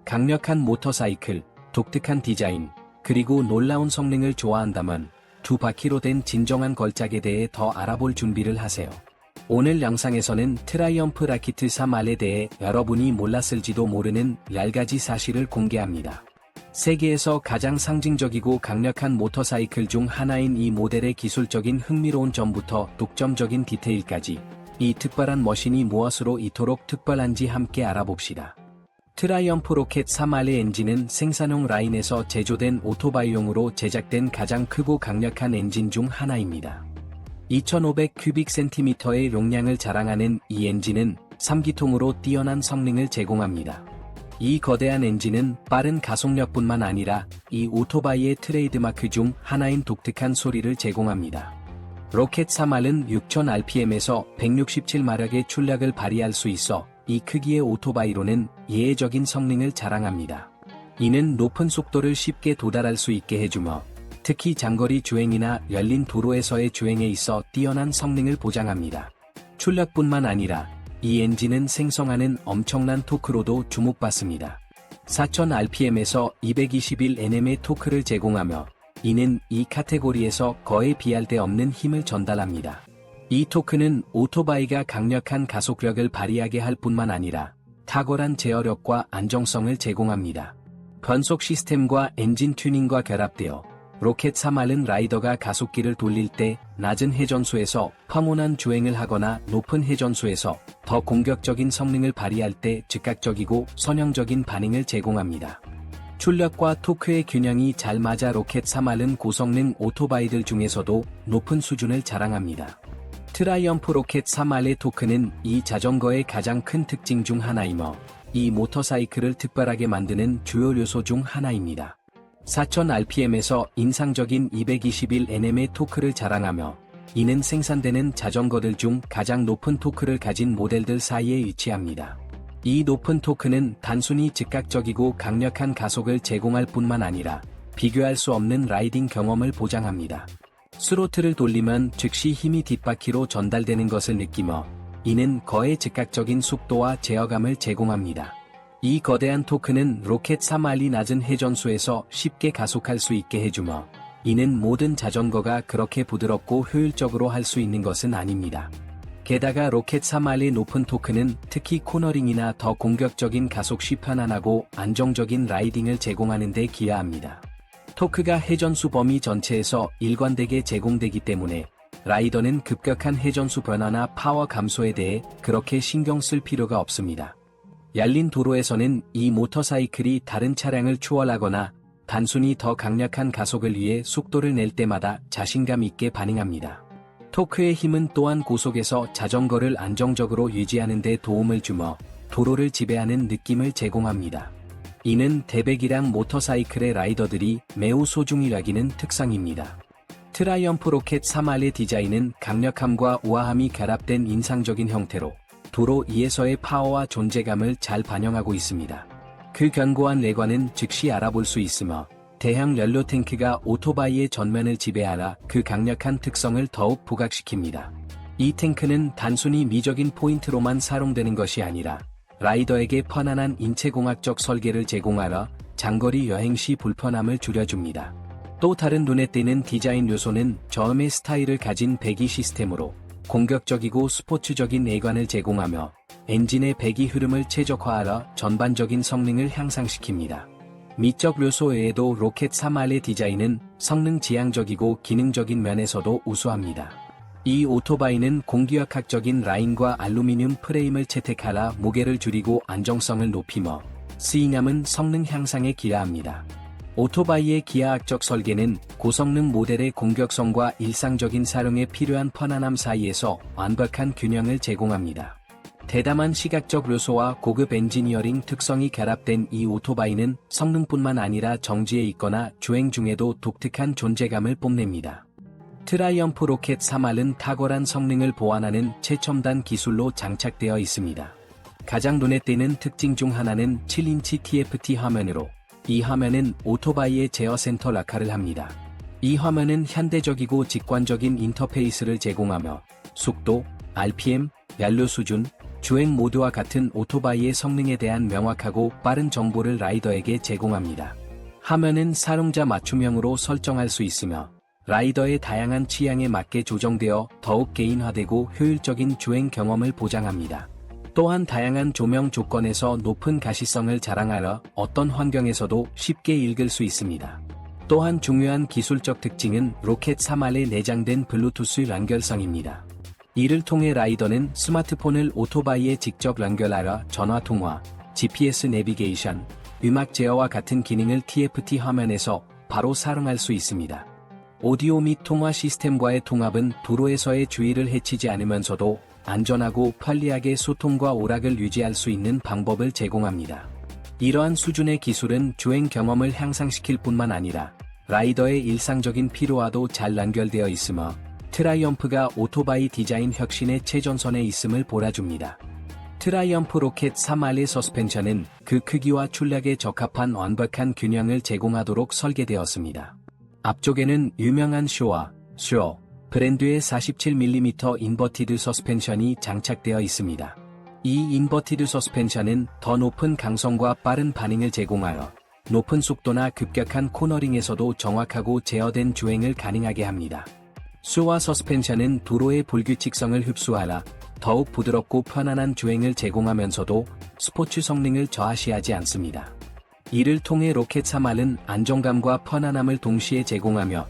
강력한 모터사이클, 독특한 디자인, 그리고 놀라운 성능을 좋아한다면 두 바퀴로 된 진정한 걸작에 대해 더 알아볼 준비를 하세요. 오늘 영상에서는 트라이엄프 라키트 3R에 대해 여러분이 몰랐을지도 모르는 10가지 사실을 공개합니다. 세계에서 가장 상징적이고 강력한 모터사이클 중 하나인 이 모델의 기술적인 흥미로운 점부터 독점적인 디테일까지 이 특별한 머신이 무엇으로 이토록 특별한지 함께 알아봅시다. 트라이엄프 로켓 3R의 엔진은 생산용 라인에서 제조된 오토바이용으로 제작된 가장 크고 강력한 엔진 중 하나입니다. 2500cm3의 용량을 자랑하는 이 엔진은 3기통으로 뛰어난 성능을 제공합니다. 이 거대한 엔진은 빠른 가속력뿐만 아니라 이 오토바이의 트레이드마크 중 하나인 독특한 소리를 제공합니다. 로켓 3R은 6000rpm에서 167마력의 출력을 발휘할 수 있어 이 크기의 오토바이로는 예외적인 성능을 자랑합니다. 이는 높은 속도를 쉽게 도달할 수 있게 해주며 특히 장거리 주행이나 열린 도로에서의 주행에 있어 뛰어난 성능을 보장합니다. 출력뿐만 아니라 이 엔진은 생성하는 엄청난 토크로도 주목받습니다. 4000rpm에서 221Nm의 토크를 제공하며 이는 이 카테고리에서 거의 비할 데 없는 힘을 전달합니다. 이 토크는 오토바이가 강력한 가속력을 발휘하게 할 뿐만 아니라 탁월한 제어력과 안정성을 제공합니다. 변속 시스템과 엔진 튜닝과 결합되어 로켓 3R은 라이더가 가속기를 돌릴 때 낮은 회전수에서 평온한 주행을 하거나 높은 회전수에서 더 공격적인 성능을 발휘할 때 즉각적이고 선형적인 반응을 제공합니다. 출력과 토크의 균형이 잘 맞아 로켓 3R은 고성능 오토바이들 중에서도 높은 수준을 자랑합니다. 트라이엄프 로켓 3R의 토크는 이 자전거의 가장 큰 특징 중 하나이며 이 모터사이클을 특별하게 만드는 주요 요소 중 하나입니다. 4000rpm에서 인상적인 221Nm의 토크를 자랑하며 이는 생산되는 자전거들 중 가장 높은 토크를 가진 모델들 사이에 위치합니다. 이 높은 토크는 단순히 즉각적이고 강력한 가속을 제공할 뿐만 아니라 비교할 수 없는 라이딩 경험을 보장합니다. 스로틀을 돌리면 즉시 힘이 뒷바퀴로 전달되는 것을 느끼며 이는 거의 즉각적인 속도와 제어감을 제공합니다. 이 거대한 토크는 로켓 3R이 낮은 회전수에서 쉽게 가속할 수 있게 해주며 이는 모든 자전거가 그렇게 부드럽고 효율적으로 할 수 있는 것은 아닙니다. 게다가 로켓 3R의 높은 토크는 특히 코너링이나 더 공격적인 가속 시 편안하고 안정적인 라이딩을 제공하는 데 기여합니다. 토크가 회전수 범위 전체에서 일관되게 제공되기 때문에 라이더는 급격한 회전수 변화나 파워 감소에 대해 그렇게 신경 쓸 필요가 없습니다. 열린 도로에서는 이 모터사이클이 다른 차량을 추월하거나 단순히 더 강력한 가속을 위해 속도를 낼 때마다 자신감 있게 반응합니다. 토크의 힘은 또한 고속에서 자전거를 안정적으로 유지하는 데 도움을 주며 도로를 지배하는 느낌을 제공합니다. 이는 대배기량 모터사이클의 라이더들이 매우 소중히 여기는 특성입니다. 트라이엄프 로켓 3R의 디자인은 강력함과 우아함이 결합된 인상적인 형태로 도로 위에서의 파워와 존재감을 잘 반영하고 있습니다. 그 견고한 외관은 즉시 알아볼 수 있으며 대형 연료 탱크가 오토바이의 전면을 지배하라 그 강력한 특성을 더욱 부각시킵니다. 이 탱크는 단순히 미적인 포인트로만 사용되는 것이 아니라 라이더에게 편안한 인체공학적 설계를 제공하라 장거리 여행 시 불편함을 줄여줍니다. 또 다른 눈에 띄는 디자인 요소는 저음의 스타일을 가진 배기 시스템으로 공격적이고 스포츠적인 외관을 제공하며 엔진의 배기 흐름을 최적화하여 전반적인 성능을 향상시킵니다. 미적 요소 외에도 로켓 3R의 디자인은 성능 지향적이고 기능적인 면에서도 우수합니다. 이 오토바이는 공기역학적인 라인과 알루미늄 프레임을 채택하라 무게를 줄이고 안정성을 높이며 스윙함은 성능 향상에 기여합니다. 오토바이의 기하학적 설계는 고성능 모델의 공격성과 일상적인 사용에 필요한 편안함 사이에서 완벽한 균형을 제공합니다. 대담한 시각적 요소와 고급 엔지니어링 특성이 결합된 이 오토바이는 성능뿐만 아니라 정지에 있거나 주행 중에도 독특한 존재감을 뽐냅니다. 트라이엄프 로켓 3R은 탁월한 성능을 보완하는 최첨단 기술로 장착되어 있습니다. 가장 눈에 띄는 특징 중 하나는 7인치 TFT 화면으로 이 화면은 오토바이의 제어 센터 역할을 합니다. 이 화면은 현대적이고 직관적인 인터페이스를 제공하며 속도, RPM, 연료 수준, 주행 모드와 같은 오토바이의 성능에 대한 명확하고 빠른 정보를 라이더에게 제공합니다. 화면은 사용자 맞춤형으로 설정할 수 있으며 라이더의 다양한 취향에 맞게 조정되어 더욱 개인화되고 효율적인 주행 경험을 보장합니다. 또한 다양한 조명 조건에서 높은 가시성을 자랑하여 어떤 환경에서도 쉽게 읽을 수 있습니다. 또한 중요한 기술적 특징은 로켓 3R에 내장된 블루투스 연결성입니다. 이를 통해 라이더는 스마트폰을 오토바이에 직접 연결하여 전화통화, GPS 내비게이션, 음악 제어와 같은 기능을 TFT 화면에서 바로 사용할 수 있습니다. 오디오 및 통화 시스템과의 통합은 도로에서의 주의를 해치지 않으면서도 안전하고 편리하게 소통과 오락을 유지할 수 있는 방법을 제공합니다. 이러한 수준의 기술은 주행 경험을 향상시킬 뿐만 아니라 라이더의 일상적인 피로와도 잘 연결되어 있으며 트라이엄프가 오토바이 디자인 혁신의 최전선에 있음을 보여줍니다. 트라이엄프 로켓 3R의 서스펜션은 그 크기와 출력에 적합한 완벽한 균형을 제공하도록 설계되었습니다. 앞쪽에는 유명한 쇼 브랜드의 47mm 인버티드 서스펜션이 장착되어 있습니다. 이 인버티드 서스펜션은 더 높은 강성과 빠른 반응을 제공하여 높은 속도나 급격한 코너링에서도 정확하고 제어된 주행을 가능하게 합니다. 쇼와 서스펜션은 도로의 불규칙성을 흡수하라 더욱 부드럽고 편안한 주행을 제공하면서도 스포츠 성능을 저하시하지 않습니다. 이를 통해 로켓 3R은 안정감과 편안함을 동시에 제공하며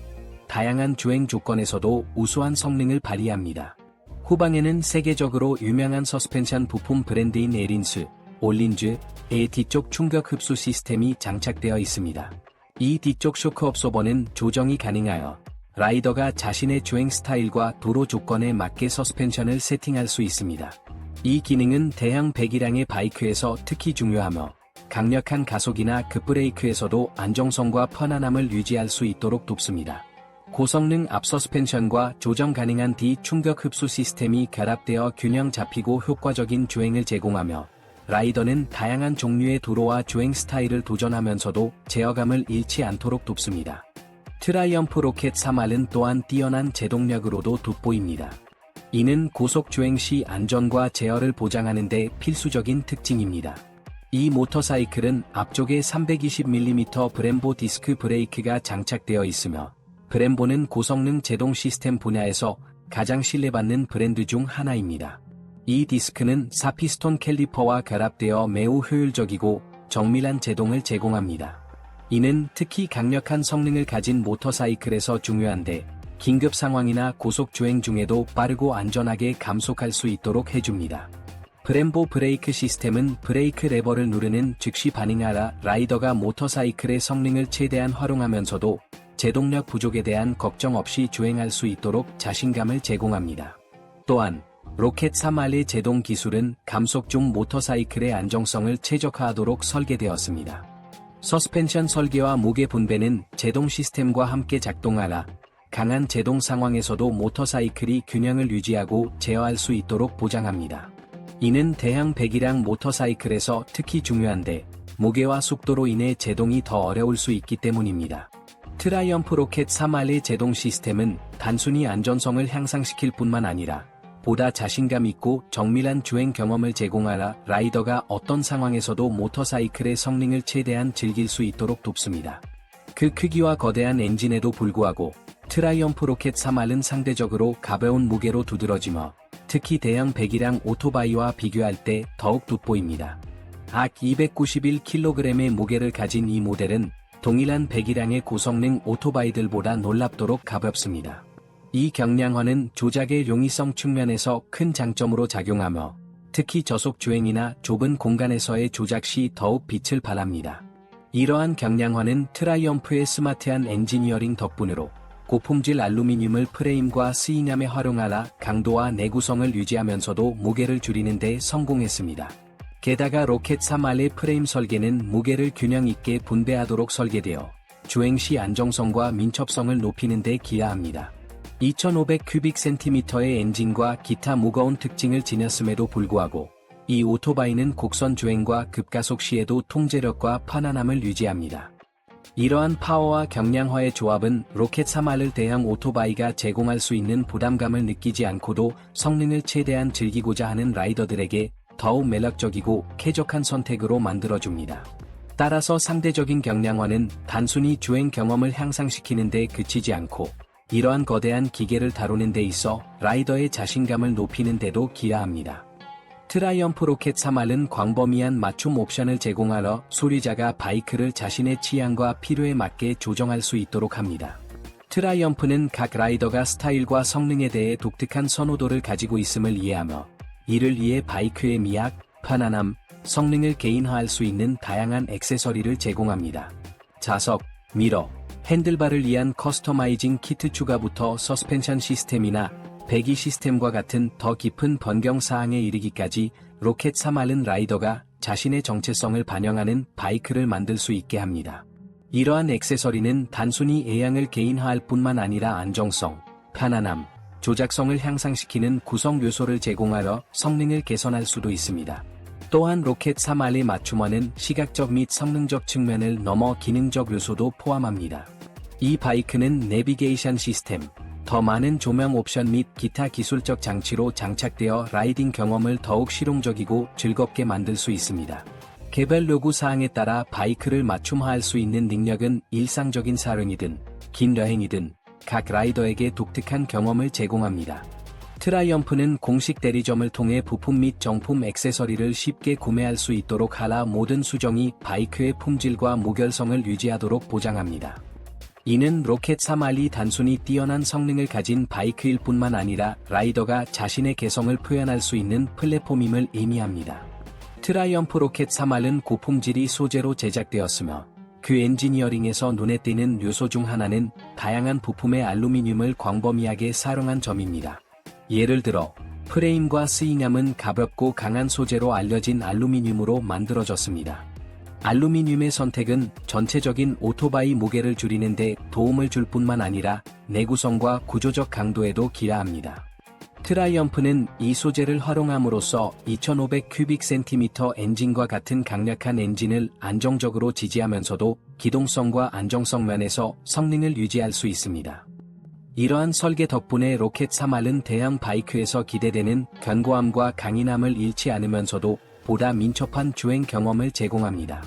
다양한 주행 조건에서도 우수한 성능을 발휘합니다. 후방에는 세계적으로 유명한 서스펜션 부품 브랜드인 에린스, 올린즈의 뒤쪽 충격 흡수 시스템이 장착되어 있습니다. 이 뒤쪽 쇼크 업소버는 조정이 가능하여 라이더가 자신의 주행 스타일과 도로 조건에 맞게 서스펜션을 세팅할 수 있습니다. 이 기능은 대형 배기량의 바이크에서 특히 중요하며 강력한 가속이나 급브레이크에서도 안정성과 편안함을 유지할 수 있도록 돕습니다. 고성능 앞 서스펜션과 조정 가능한 뒤 충격 흡수 시스템이 결합되어 균형 잡히고 효과적인 주행을 제공하며 라이더는 다양한 종류의 도로와 주행 스타일을 도전하면서도 제어감을 잃지 않도록 돕습니다. 트라이엄프 로켓 3R은 또한 뛰어난 제동력으로도 돋보입니다. 이는 고속 주행 시 안전과 제어를 보장하는 데 필수적인 특징입니다. 이 모터사이클은 앞쪽에 320mm 브렘보 디스크 브레이크가 장착되어 있으며 브렘보는 고성능 제동 시스템 분야에서 가장 신뢰받는 브랜드 중 하나입니다. 이 디스크는 4피스톤 캘리퍼와 결합되어 매우 효율적이고 정밀한 제동을 제공합니다. 이는 특히 강력한 성능을 가진 모터사이클에서 중요한데 긴급 상황이나 고속 주행 중에도 빠르고 안전하게 감속할 수 있도록 해줍니다. 브렘보 브레이크 시스템은 브레이크 레버를 누르는 즉시 반응하라 라이더가 모터사이클의 성능을 최대한 활용하면서도 제동력 부족에 대한 걱정 없이 주행할 수 있도록 자신감을 제공합니다. 또한 로켓 3R의 제동 기술은 감속 중 모터사이클의 안정성을 최적화하도록 설계되었습니다. 서스펜션 설계와 무게 분배는 제동 시스템과 함께 작동하라 강한 제동 상황에서도 모터사이클이 균형을 유지하고 제어할 수 있도록 보장합니다. 이는 대형 배기량 모터사이클에서 특히 중요한데 무게와 속도로 인해 제동이 더 어려울 수 있기 때문입니다. 트라이엄프 로켓 3R의 제동 시스템은 단순히 안전성을 향상시킬 뿐만 아니라 보다 자신감 있고 정밀한 주행 경험을 제공하라 라이더가 어떤 상황에서도 모터사이클의 성능을 최대한 즐길 수 있도록 돕습니다. 그 크기와 거대한 엔진에도 불구하고 트라이엄프 로켓 3R은 상대적으로 가벼운 무게로 두드러지며 특히 대형 배기량 오토바이와 비교할 때 더욱 돋보입니다. 약 291kg의 무게를 가진 이 모델은 동일한 배기량의 고성능 오토바이들보다 놀랍도록 가볍습니다. 이 경량화는 조작의 용이성 측면에서 큰 장점으로 작용하며 특히 저속 주행이나 좁은 공간에서의 조작 시 더욱 빛을 발합니다. 이러한 경량화는 트라이엄프의 스마트한 엔지니어링 덕분으로 고품질 알루미늄을 프레임과 스이념에 활용하라 강도와 내구성을 유지하면서도 무게를 줄이는 데 성공했습니다. 게다가 로켓 3R의 프레임 설계는 무게를 균형 있게 분배하도록 설계되어 주행 시 안정성과 민첩성을 높이는 데 기여합니다. 2500cm의 엔진과 기타 무거운 특징을 지녔음에도 불구하고 이 오토바이는 곡선 주행과 급가속 시에도 통제력과 편안함을 유지합니다. 이러한 파워와 경량화의 조합은 로켓 3R을 대형 오토바이가 제공할 수 있는 부담감을 느끼지 않고도 성능을 최대한 즐기고자 하는 라이더들에게 더욱 매력적이고 쾌적한 선택으로 만들어줍니다. 따라서 상대적인 경량화는 단순히 주행 경험을 향상시키는 데 그치지 않고 이러한 거대한 기계를 다루는 데 있어 라이더의 자신감을 높이는 데도 기여합니다. 트라이엄프 로켓 3R은 광범위한 맞춤 옵션을 제공하여 소유자가 바이크를 자신의 취향과 필요에 맞게 조정할 수 있도록 합니다. 트라이엄프는 각 라이더가 스타일과 성능에 대해 독특한 선호도를 가지고 있음을 이해하며 이를 위해 바이크의 미학, 편안함, 성능을 개인화할 수 있는 다양한 액세서리를 제공합니다. 자석, 미러, 핸들바를 위한 커스터마이징 키트 추가부터 서스펜션 시스템이나 배기 시스템과 같은 더 깊은 변경 사항에 이르기까지 로켓 3R은 라이더가 자신의 정체성을 반영하는 바이크를 만들 수 있게 합니다. 이러한 액세서리는 단순히 외형을 개인화할 뿐만 아니라 안정성, 편안함, 조작성을 향상시키는 구성 요소를 제공하여 성능을 개선할 수도 있습니다. 또한 로켓 3R의 맞춤화는 시각적 및 성능적 측면을 넘어 기능적 요소도 포함합니다. 이 바이크는 내비게이션 시스템, 더 많은 조명 옵션 및 기타 기술적 장치로 장착되어 라이딩 경험을 더욱 실용적이고 즐겁게 만들 수 있습니다. 개별 요구 사항에 따라 바이크를 맞춤화할 수 있는 능력은 일상적인 사륜이든 긴 여행이든 각 라이더에게 독특한 경험을 제공합니다. 트라이엄프는 공식 대리점을 통해 부품 및 정품 액세서리를 쉽게 구매할 수 있도록 하라 모든 수정이 바이크의 품질과 무결성을 유지하도록 보장합니다. 이는 로켓 3R이 단순히 뛰어난 성능을 가진 바이크일 뿐만 아니라 라이더가 자신의 개성을 표현할 수 있는 플랫폼임을 의미합니다. 트라이엄프 로켓 3R은 고품질이 소재로 제작되었으며 그 엔지니어링에서 눈에 띄는 요소 중 하나는 다양한 부품의 알루미늄을 광범위하게 사용한 점입니다. 예를 들어 프레임과 스윙암은 가볍고 강한 소재로 알려진 알루미늄으로 만들어졌습니다. 알루미늄의 선택은 전체적인 오토바이 무게를 줄이는 데 도움을 줄 뿐만 아니라 내구성과 구조적 강도에도 기여합니다. 트라이엄프는 이 소재를 활용함으로써 2500 큐빅센티미터 엔진과 같은 강력한 엔진을 안정적으로 지지하면서도 기동성과 안정성 면에서 성능을 유지할 수 있습니다. 이러한 설계 덕분에 로켓 3R은 대형 바이크에서 기대되는 견고함과 강인함을 잃지 않으면서도 보다 민첩한 주행 경험을 제공합니다.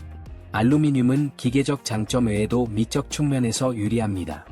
알루미늄은 기계적 장점 외에도 미적 측면에서 유리합니다.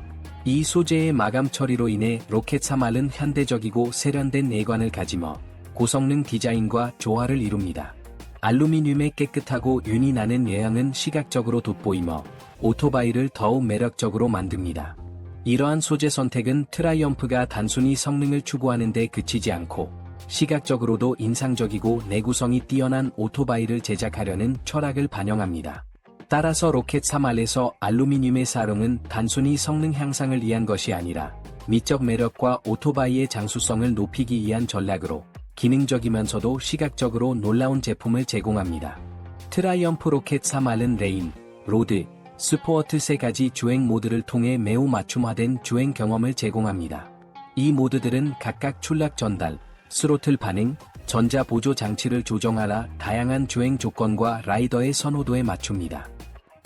이 소재의 마감 처리로 인해 로켓 3R은 현대적이고 세련된 외관을 가지며 고성능 디자인과 조화를 이룹니다. 알루미늄의 깨끗하고 윤이 나는 외형은 시각적으로 돋보이며 오토바이를 더욱 매력적으로 만듭니다. 이러한 소재 선택은 트라이엄프가 단순히 성능을 추구하는 데 그치지 않고 시각적으로도 인상적이고 내구성이 뛰어난 오토바이를 제작하려는 철학을 반영합니다. 따라서 로켓 3R에서 알루미늄의 사용은 단순히 성능 향상을 위한 것이 아니라 미적 매력과 오토바이의 장수성을 높이기 위한 전략으로 기능적이면서도 시각적으로 놀라운 제품을 제공합니다. 트라이엄프 로켓 3R은 레인, 로드, 스포어트 세 가지 주행 모드를 통해 매우 맞춤화된 주행 경험을 제공합니다. 이 모드들은 각각 출락 전달, 스로틀 반응, 전자 보조 장치를 조정하라 다양한 주행 조건과 라이더의 선호도에 맞춥니다.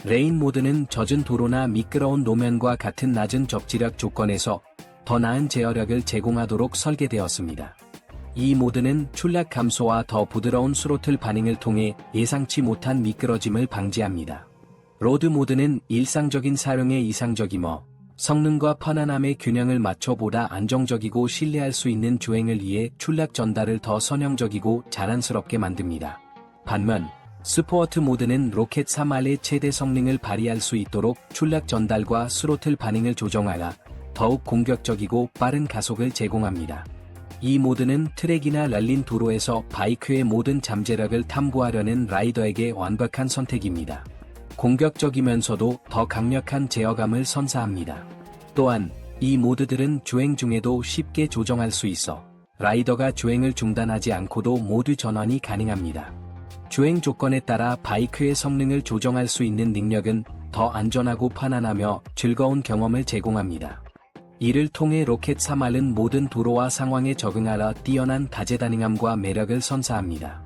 레인 모드는 젖은 도로나 미끄러운路面과 같은 낮은 접지력 조건에서 더 나은 제어력을 제공하도록 설계되었습니다. 이 모드는 출락 감소와 더 부드러운 스로틀 반응을 통해 예상치 못한 미끄러짐을 방지합니다. 로드 모드는 일상적인 사용에 이상적이며 성능과 편안함의 균형을 맞춰 보다 안정적이고 신뢰할 수 있는 주행을 위해 출락 전달을 더 선형적이고 자연스럽게 만듭니다. 반면 스포어트 모드는 로켓 3R의 최대 성능을 발휘할 수 있도록 출락 전달과 스로틀 반응을 조정하여 더욱 공격적이고 빠른 가속을 제공합니다. 이 모드는 트랙이나 랠린 도로에서 바이크의 모든 잠재력을 탐구하려는 라이더에게 완벽한 선택입니다. 공격적이면서도 더 강력한 제어감을 선사합니다. 또한 이 모드들은 주행 중에도 쉽게 조정할 수 있어 라이더가 주행을 중단하지 않고도 모두 전환이 가능합니다. 주행 조건에 따라 바이크의 성능을 조정할 수 있는 능력은 더 안전하고 편안하며 즐거운 경험을 제공합니다. 이를 통해 로켓 3R은 모든 도로와 상황에 적응하라 뛰어난 다재다능함과 매력을 선사합니다.